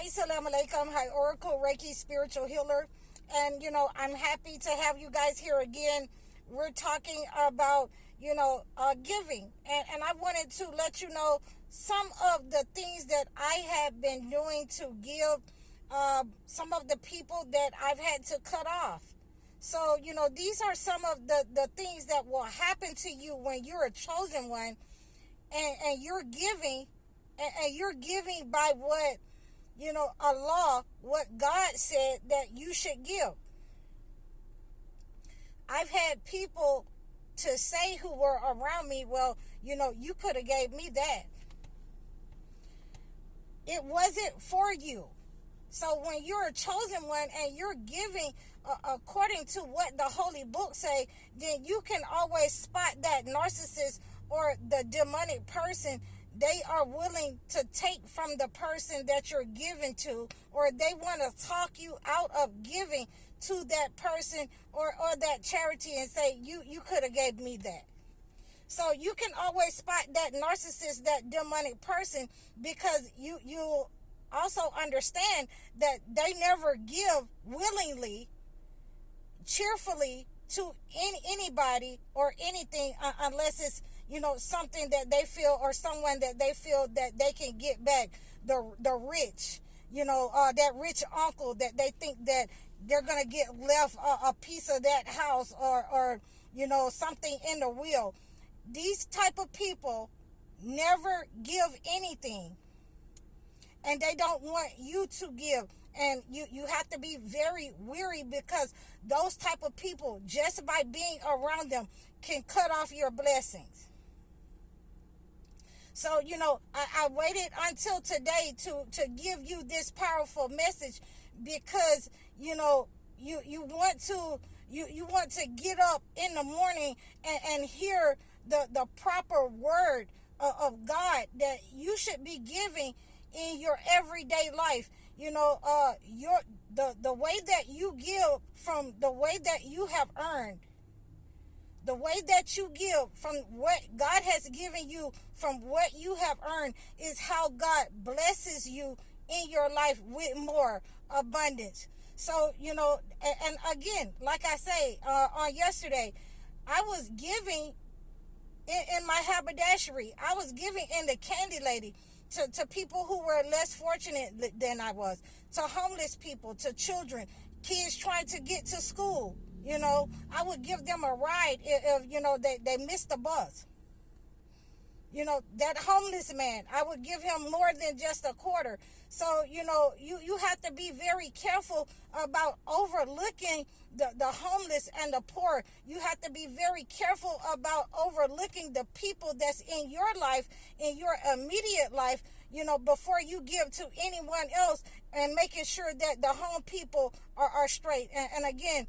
Hi, Salam Alaikum. Hi, Oracle Reiki Spiritual Healer. And, I'm happy to have you guys here again. We're talking about, giving. And I wanted to let you know some of the things that I have been doing to give some of the people that I've had to cut off. So, these are some of the things that will happen to you when you're a chosen one and you're giving and you're giving by what Allah, what God said that you should give. I've had people to say who were around me, well, you could have gave me that. It wasn't for you. So when you're a chosen one and you're giving according to what the holy book say, then you can always spot that narcissist or the demonic person. They are willing to take from the person that you're giving to, or they want to talk you out of giving to that person or that charity and say, you could have gave me that. So you can always spot that narcissist, that demonic person, because you also understand that they never give willingly, cheerfully to anybody or anything unless it's something that they feel, or someone that they feel that they can get back. The rich, that rich uncle that they think that they're gonna get left a piece of that house, or something in the will. These type of people never give anything, and they don't want you to give. And you have to be very wary, because those type of people, just by being around them, can cut off your blessings. So, I waited until today to give you this powerful message, because, you want to get up in the morning and hear the proper word of God that you should be giving in your everyday life. The way that you give from the way that you have earned, the way that you give from what God has given you, from what you have earned, is how God blesses you in your life with more abundance. So, and again, like I say, on yesterday, I was giving in my haberdashery. I was giving in the candy lady to people who were less fortunate than I was, to homeless people, to children, kids trying to get to school. I would give them a ride if they missed the bus. That homeless man, I would give him more than just a quarter. So, you have to be very careful about overlooking the homeless and the poor. You have to be very careful about overlooking the people that's in your life, in your immediate life, before you give to anyone else, and making sure that the home people are straight. And again,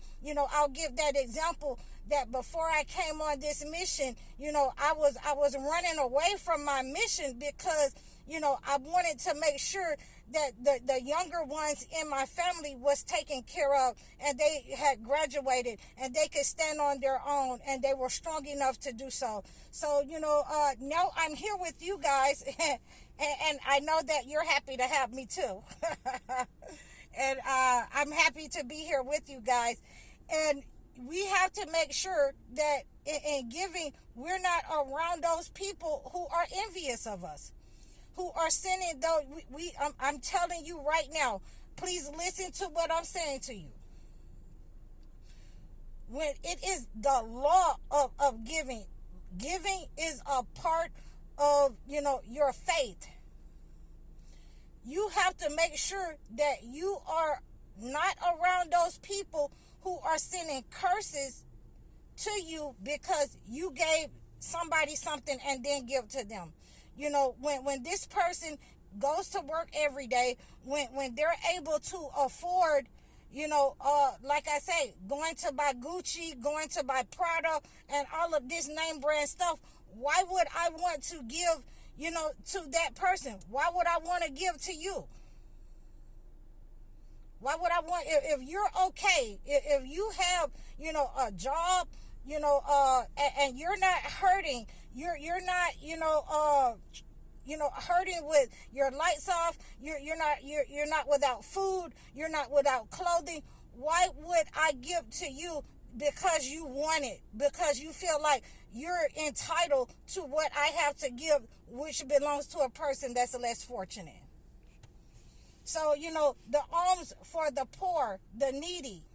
I'll give that example that before I came on this mission, I was running away from my mission, because, I wanted to make sure that the younger ones in my family was taken care of, and they had graduated, and they could stand on their own, and they were strong enough to do so. So, now I'm here with you guys, and I know that you're happy to have me too. And I'm happy to be here with you guys. And we have to make sure that in giving, we're not around those people who are envious of us, who are sinning. Though I'm telling you right now, please listen to what I'm saying to you. When it is the law of giving is a part of your faith. You have to make sure that you are not around those people who are sending curses to you because you gave somebody something and then give to them. When this person goes to work every day, when they're able to afford, like I say, going to buy Gucci, going to buy Prada, and all of this name brand stuff, why would I want to give, to that person? Why would I want to give to you? Why would I want, if you're okay, if you have, a job, and you're not hurting, you're not, hurting with your lights off. You're not without food. You're not without clothing. Why would I give to you because you want it? Because you feel like you're entitled to what I have to give, which belongs to a person that's less fortunate. So, the alms for the poor, the needy.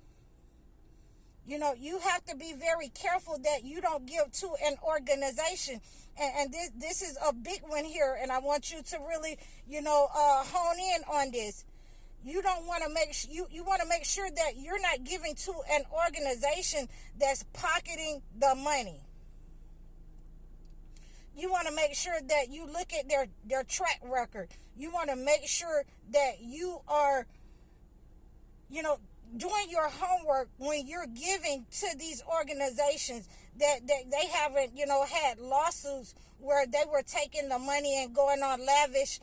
You have to be very careful that you don't give to an organization. And this is a big one here, and I want you to really, hone in on this. You don't want to you want to make sure that you're not giving to an organization that's pocketing the money. You want to make sure that you look at their track record. You want to make sure that you are, doing your homework when you're giving to these organizations, that they haven't, had lawsuits where they were taking the money and going on lavish,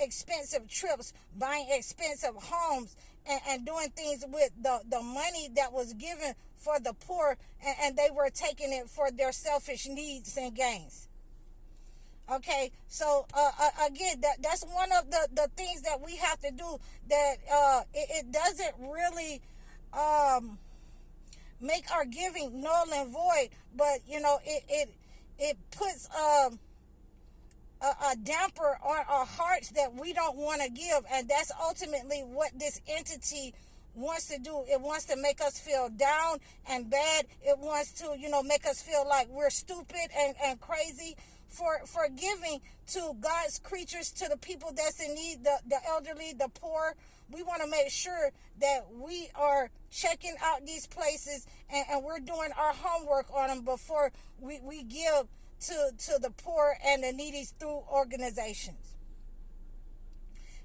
expensive trips, buying expensive homes, and doing things with the money that was given for the poor, and they were taking it for their selfish needs and gains. Okay, so again, that's one of the things that we have to do, that it doesn't really make our giving null and void, but it puts a damper on our hearts that we don't want to give, and that's ultimately what this entity wants to do. It wants to make us feel down and bad. It wants to, make us feel like we're stupid and crazy for giving to God's creatures, to the people that's in need, the elderly, the poor. We want to make sure that we are checking out these places and we're doing our homework on them before we give to the poor and the needy through organizations.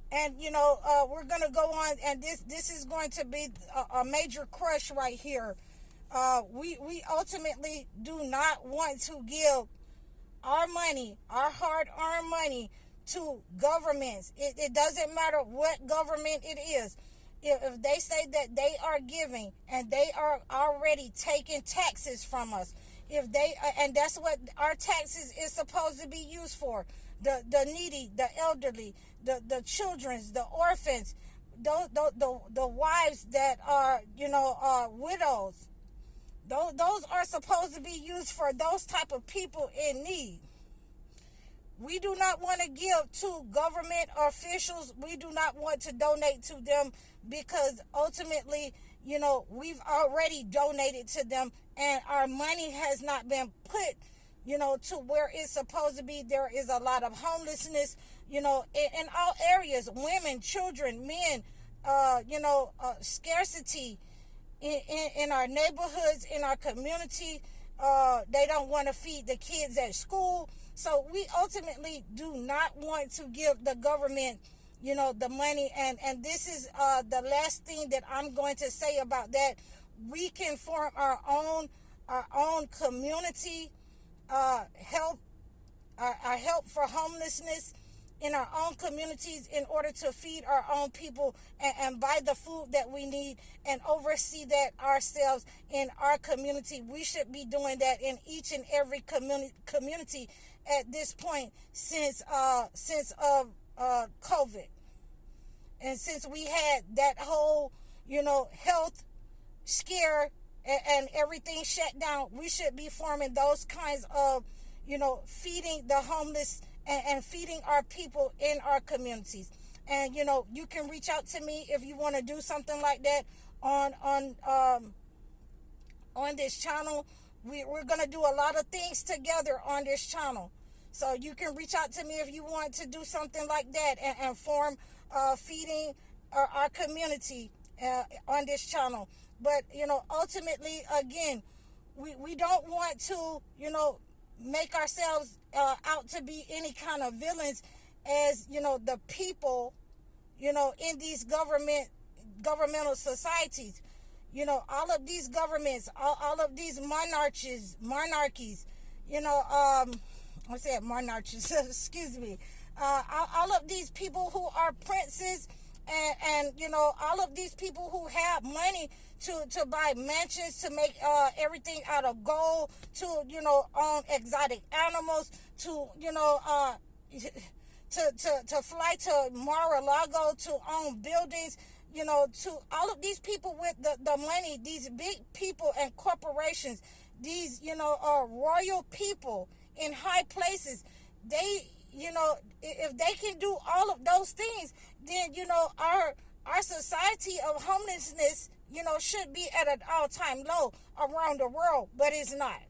And we're going to go on, and this is going to be a major crush right here. We ultimately do not want to give our money, our hard-earned money, to governments. It doesn't matter what government it is. If they say that they are giving and they are already taking taxes from us, and that's what our taxes is supposed to be used for, the needy, the elderly, the children, the orphans, the wives that are widows. Those are supposed to be used for those type of people in need. We do not want to give to government officials. We do not want to donate to them, because ultimately, we've already donated to them, and our money has not been put, to where it's supposed to be. There is a lot of homelessness, in all areas, women, children, men, scarcity in our neighborhoods, in our community. They don't want to feed the kids at school. So we ultimately do not want to give the government, the money. And this is the last thing that I'm going to say about that. We can form our own community help, our help for homelessness in our own communities, in order to feed our own people and buy the food that we need and oversee that ourselves in our community. We should be doing that in each and every community at this point, since COVID, and since we had that whole health scare and everything shut down. We should be forming those kinds of feeding the homeless and feeding our people in our communities. And you can reach out to me if you want to do something like that on this channel. We're going to do a lot of things together on this channel. So you can reach out to me if you want to do something like that and form feeding our community on this channel. But, ultimately, again, we don't want to, make ourselves out to be any kind of villains as, the people, in these governmental societies. All of these governments, all of these monarchies, I said monarchies, excuse me. All of these people who are princes and all of these people who have money to buy mansions, to make everything out of gold, to own exotic animals, to to fly to Mar-a-Lago, to own buildings, to all of these people with the money, these big people and corporations, these, royal people in high places. They, if they can do all of those things, then, our society of homelessness, should be at an all-time low around the world, but it's not.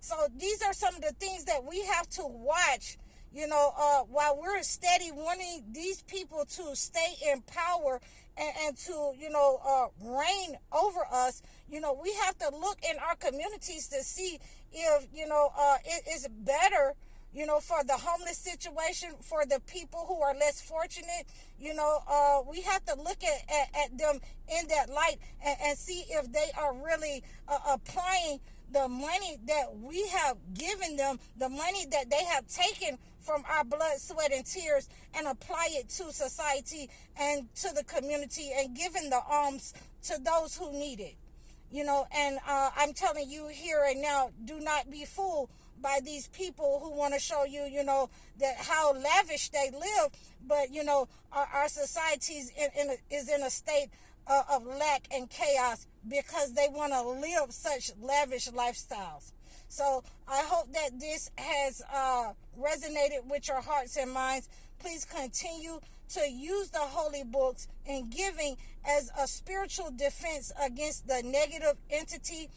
So these are some of the things that we have to watch, while we're steady wanting these people to stay in power and to, reign over us. We have to look in our communities to see if, it is better, for the homeless situation, for the people who are less fortunate. We have to look at them in that light and see if they are really applying the money that we have given them, the money that they have taken from our blood, sweat, and tears, and apply it to society and to the community, and giving the alms to those who need it. And I'm telling you here and now, do not be fooled by these people who want to show you, that how lavish they live, but, our society is in a state of lack and chaos because they want to live such lavish lifestyles. So I hope that this has resonated with your hearts and minds. Please continue to use the holy books in giving as a spiritual defense against the negative entity,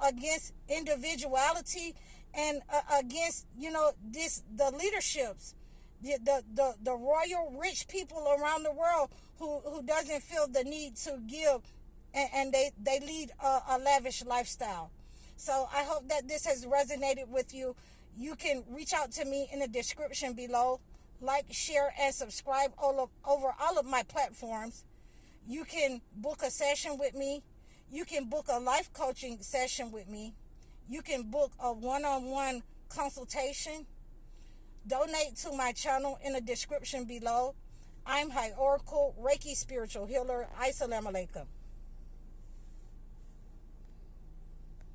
against individuality, and against, the leaderships, the royal rich people around the world who doesn't feel the need to give, and they lead a lavish lifestyle. So I hope that this has resonated with you. You can reach out to me in the description below. Like, share, and subscribe over all of my platforms. You can book a session with me. You can book a life coaching session with me. You can book a one-on-one consultation. Donate to my channel in the description below. I'm High Oracle, Reiki Spiritual Healer. Assalamu alaikum.